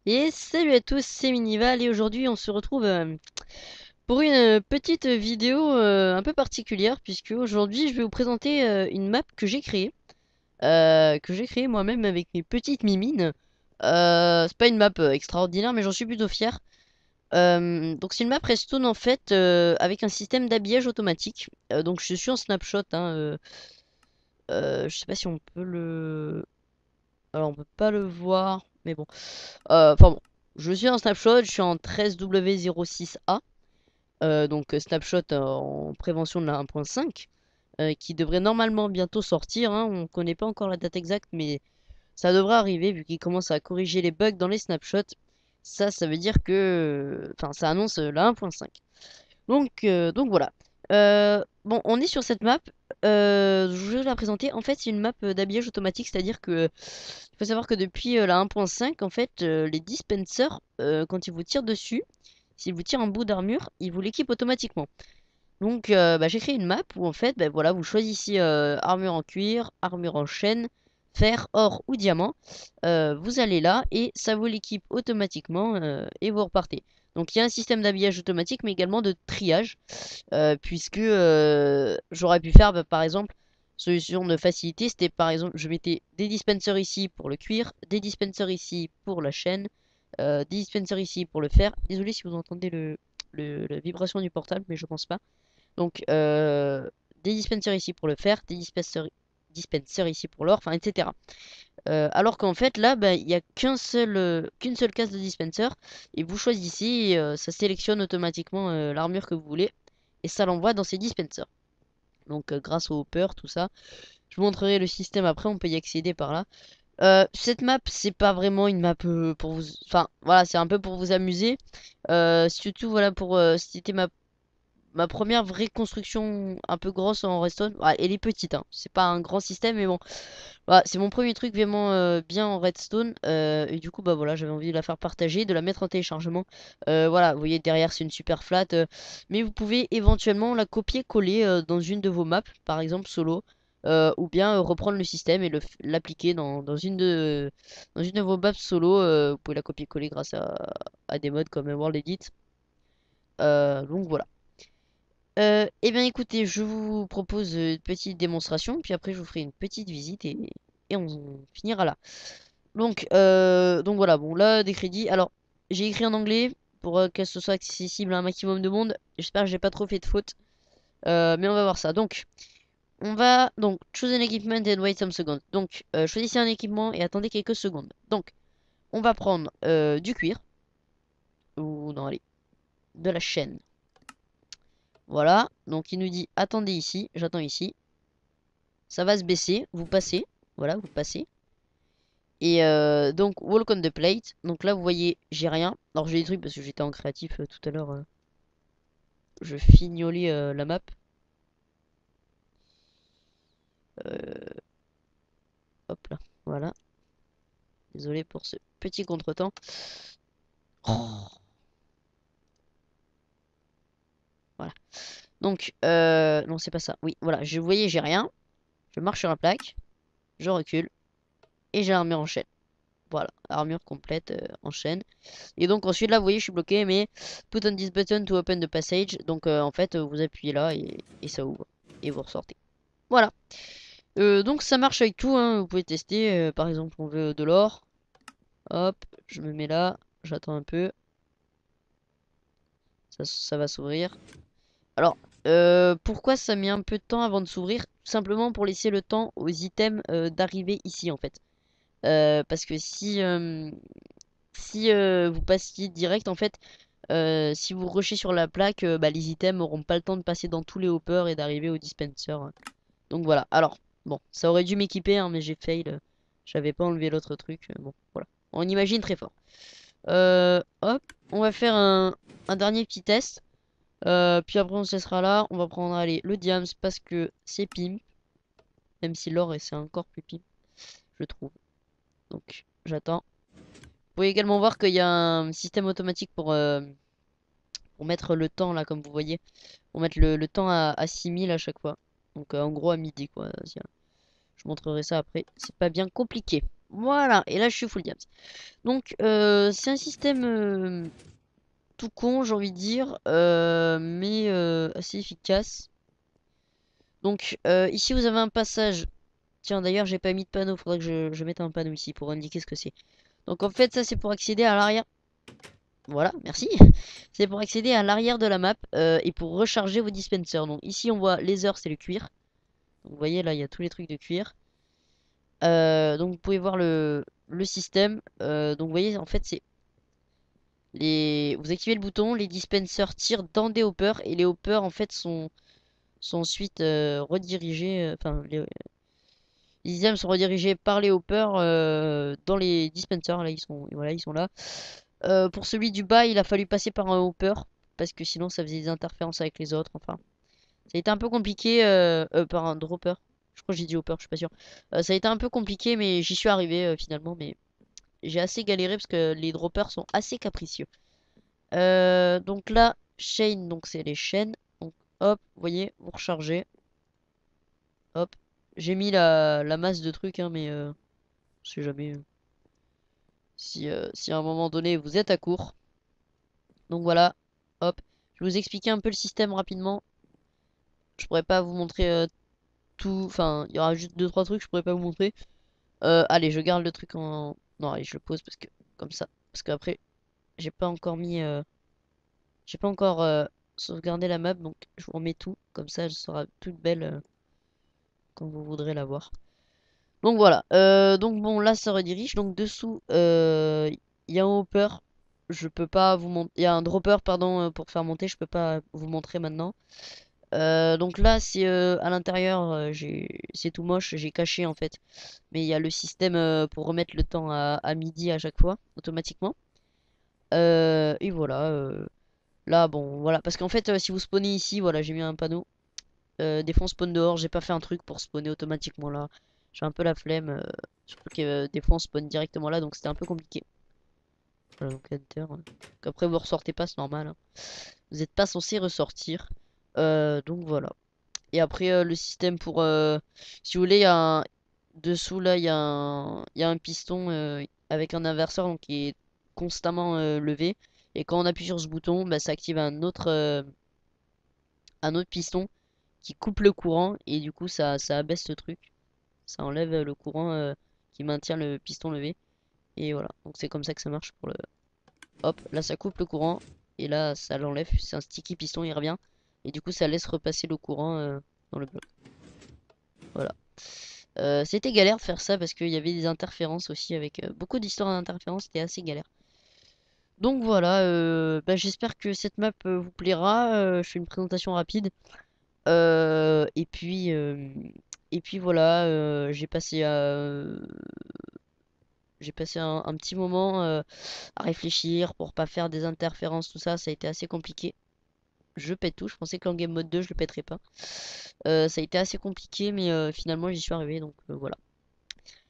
Et salut à tous, c'est Minival et aujourd'hui on se retrouve pour une petite vidéo un peu particulière puisque aujourd'hui je vais vous présenter une map que j'ai créée moi-même avec mes petites mimines. C'est pas une map extraordinaire mais j'en suis plutôt fier. Donc c'est une map Redstone en fait avec un système d'habillage automatique. Donc je suis en snapshot, hein, je sais pas si on peut le... Alors on peut pas le voir mais bon. Enfin bon, je suis en snapshot, je suis en 13W06A, donc snapshot en prévention de la 1.5, qui devrait normalement bientôt sortir, hein. On connaît pas encore la date exacte, mais ça devrait arriver vu qu'il commence à corriger les bugs dans les snapshots. Ça veut dire que, enfin, ça annonce la 1.5. Donc voilà. Bon, on est sur cette map. Je vais la présenter. En fait, c'est une map d'habillage automatique, c'est-à-dire que il faut savoir que depuis la 1.5, en fait, les dispensers, quand ils vous tirent dessus, s'ils vous tirent un bout d'armure, ils vous l'équipent automatiquement. Donc, bah, j'ai créé une map où en fait, bah, voilà, vous choisissez armure en cuir, armure en chêne, fer, or ou diamant. Vous allez là et ça vous l'équipe automatiquement et vous repartez. Donc, il y a un système d'habillage automatique, mais également de triage, puisque j'aurais pu faire, bah, par exemple, solution de facilité, c'était par exemple, je mettais des dispensers ici pour le cuir, des dispensers ici pour la chaîne, des dispensers ici pour le fer. Désolé si vous entendez la vibration du portable, mais je pense pas. Donc, des dispensers ici pour le fer, dispensers ici pour l'or, enfin, etc. Alors qu'en fait, là, bah, il n'y a qu'une seule case de dispenser. Et vous choisissez, et, ça sélectionne automatiquement l'armure que vous voulez. Et ça l'envoie dans ces dispensers. Donc, grâce au hopper, tout ça. Je vous montrerai le système après, on peut y accéder par là. Cette map, c'est pas vraiment une map pour vous... Enfin, voilà, c'est un peu pour vous amuser. Surtout, voilà, c'était ma première vraie construction un peu grosse en redstone. Ouais, elle est petite, hein. C'est pas un grand système, mais bon. Voilà, c'est mon premier truc vraiment bien en redstone. Et du coup, bah voilà, j'avais envie de la faire partager, de la mettre en téléchargement. Voilà, vous voyez derrière, c'est une super flat. Mais vous pouvez éventuellement la copier-coller dans une de vos maps, par exemple solo. Ou bien reprendre le système et l'appliquer dans une de vos maps solo. Vous pouvez la copier-coller grâce à des modes comme World Edit. Donc voilà. Eh bien écoutez, je vous propose une petite démonstration, puis après je vous ferai une petite visite et on finira là. Donc voilà, bon là des crédits. Alors j'ai écrit en anglais pour que ce soit accessible à un maximum de monde. J'espère que j'ai pas trop fait de fautes. Mais on va voir ça. Donc on va donc choose an equipment and wait some seconds. Donc choisissez un équipement et attendez quelques secondes. Donc on va prendre du cuir ou non allez de la chaîne. Voilà, donc il nous dit attendez ici, j'attends ici. Ça va se baisser, vous passez, voilà, vous passez. Et donc, walk on the plate. Donc là, vous voyez, j'ai rien. Alors, j'ai des trucs parce que j'étais en créatif tout à l'heure. Je fignolais la map. Euh, hop là, voilà. Désolé pour ce petit contretemps. Oh, voilà. Donc, non, c'est pas ça. Oui, voilà, vous voyez, j'ai rien. Je marche sur la plaque. Je recule. Et j'ai l'armure en chaîne. Voilà, armure complète en chaîne. Et donc ensuite là vous voyez je suis bloqué mais put on this button to open the passage. Donc en fait vous appuyez là et ça ouvre. Et vous ressortez. Voilà. Donc ça marche avec tout, hein. Vous pouvez tester. Par exemple on veut de l'or. Hop, je me mets là. J'attends un peu. Ça va s'ouvrir. Alors pourquoi ça met un peu de temps avant de s'ouvrir? Tout simplement pour laisser le temps aux items d'arriver ici en fait. Parce que si vous passiez direct en fait, si vous rushez sur la plaque, bah, les items n'auront pas le temps de passer dans tous les hoppers et d'arriver au dispenser. Donc voilà. Alors, bon, ça aurait dû m'équiper, hein, mais j'ai fail. J'avais pas enlevé l'autre truc. Bon, voilà. On imagine très fort. Hop, on va faire un dernier petit test. Puis après on se laissera là. On va prendre allez, le diams parce que c'est pimp. Même si l'or c'est encore plus pimp, je trouve. Donc j'attends. Vous pouvez également voir qu'il y a un système automatique pour mettre le temps là, comme vous voyez. Pour mettre le temps à 6000 à chaque fois. Donc en gros à midi quoi. Je montrerai ça après. C'est pas bien compliqué. Voilà, et là je suis full diams. Donc c'est un système tout con, j'ai envie de dire, mais assez efficace. Donc ici vous avez un passage. Tiens, d'ailleurs j'ai pas mis de panneau, faudrait que je mette un panneau ici pour indiquer ce que c'est. Donc en fait ça c'est pour accéder à l'arrière. Voilà, merci. C'est pour accéder à l'arrière de la map et pour recharger vos dispensers. Donc ici on voit les heures, c'est le cuir. Donc, vous voyez là il y a tous les trucs de cuir. Donc vous pouvez voir le système. Donc vous voyez en fait c'est vous activez le bouton, les dispensers tirent dans des hoppers et les hoppers en fait sont ensuite redirigés. Enfin les items sont redirigés par les hoppers dans les dispensers. Là voilà ils sont là. Pour celui du bas il a fallu passer par un hopper parce que sinon ça faisait des interférences avec les autres. Enfin ça a été un peu compliqué par un dropper. Je crois que j'ai dit hopper, je suis pas sûr. Ça a été un peu compliqué mais j'y suis arrivé finalement mais j'ai assez galéré parce que les droppers sont assez capricieux. Donc là, chain, donc c'est les chaînes. Donc hop, vous voyez, vous rechargez. Hop. J'ai mis la masse de trucs, hein, mais je sais jamais si à un moment donné vous êtes à court. Donc voilà, hop. Je vais vous expliquer un peu le système rapidement. Je pourrais pas vous montrer tout. Enfin, il y aura juste deux trois trucs, je pourrais pas vous montrer. Allez, je garde le truc en. Non, allez, je le pose parce que comme ça. Parce qu'après, j'ai pas encore mis. J'ai pas encore sauvegardé la map, donc je vous remets tout. Comme ça, elle sera toute belle quand vous voudrez la voir. Donc voilà. Donc bon, là, ça redirige. Donc dessous, il y a un hopper. Je peux pas vous montrer. Il y a un dropper, pardon, pour faire monter. Je peux pas vous montrer maintenant. Donc là, c'est à l'intérieur. C'est tout moche. J'ai caché en fait. Mais il y a le système pour remettre le temps à midi à chaque fois, automatiquement. Et voilà. Là, bon, voilà. Parce qu'en fait, si vous spawnez ici, voilà, j'ai mis un panneau. Des fois, on spawn dehors. J'ai pas fait un truc pour spawner automatiquement là. J'ai un peu la flemme. Surtout que des fois, on spawn directement là. Donc, c'était un peu compliqué. Voilà, donc enter. Donc, après, vous ressortez pas, c'est normal, hein. Vous n'êtes pas censé ressortir. Donc, voilà. Et après, le système pour. Si vous voulez, il y a un. Dessous, là, il y a un piston avec un inverseur donc, qui est constamment levé. Et quand on appuie sur ce bouton, bah, ça active un autre piston qui coupe le courant et du coup ça abaisse le truc. Ça enlève le courant qui maintient le piston levé. Et voilà, donc c'est comme ça que ça marche pour le... Hop, là ça coupe le courant et là ça l'enlève. C'est un sticky piston, il revient. Et du coup ça laisse repasser le courant dans le bloc. Voilà. C'était galère de faire ça parce qu'il y avait des interférences aussi avec beaucoup d'histoires d'interférences, c'était assez galère. Donc voilà, bah, j'espère que cette map vous plaira. Je fais une présentation rapide. Euh, et puis, euh, et puis voilà, j'ai passé un petit moment à réfléchir pour pas faire des interférences, tout ça. Ça a été assez compliqué. Je pète tout. Je pensais qu'en Game Mode 2, je le pèterais pas. Ça a été assez compliqué, mais finalement, j'y suis arrivé. Donc voilà.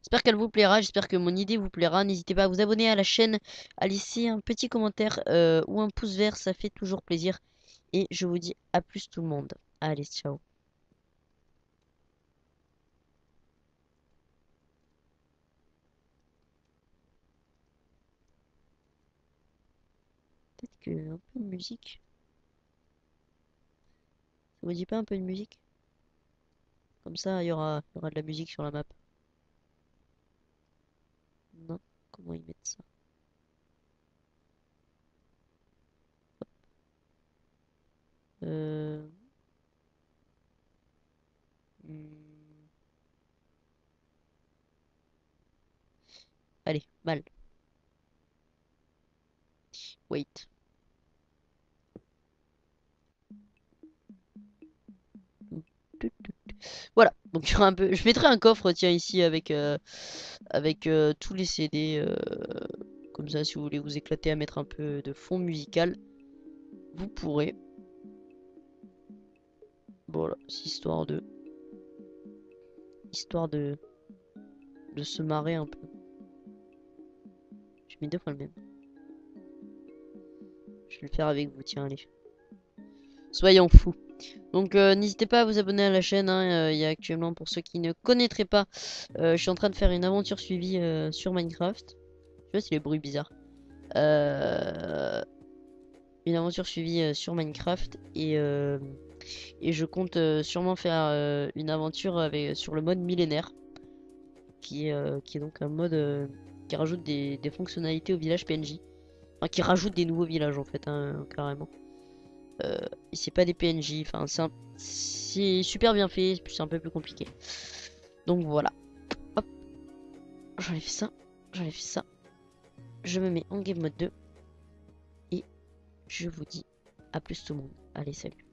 J'espère qu'elle vous plaira. J'espère que mon idée vous plaira. N'hésitez pas à vous abonner à la chaîne, à laisser un petit commentaire ou un pouce vert. Ça fait toujours plaisir. Et je vous dis à plus tout le monde. Allez, ciao. Peut-être que un peu de musique. Ça vous dit pas un peu de musique? Comme ça, il y aura de la musique sur la map. Non? Comment ils mettent ça? Euh... hmm, Allez, mal. Wait. Voilà. Donc il y aura un peu. Je mettrai un coffre, tiens, ici avec tous les CD. Comme ça, si vous voulez vous éclater à mettre un peu de fond musical, vous pourrez. Voilà, c'est histoire de se marrer un peu. Je mets deux fois le même. Je vais le faire avec vous, tiens, allez. Soyons fous. Donc n'hésitez pas à vous abonner à la chaîne, hein. Il y a actuellement, pour ceux qui ne connaîtraient pas, je suis en train de faire une aventure suivie sur Minecraft. Je sais pas si les bruits bizarres. Euh, une aventure suivie sur Minecraft et je compte sûrement faire une aventure sur le mode millénaire, qui est donc un mode qui rajoute des fonctionnalités au village PNJ. Enfin, qui rajoute des nouveaux villages en fait, hein, carrément. Euh, et c'est pas des PNJ, enfin c'est super bien fait, c'est un peu plus compliqué. Donc voilà. Hop, j'enlève ça, j'enlève ça. Je me mets en game mode 2 et je vous dis à plus tout le monde. Allez, salut.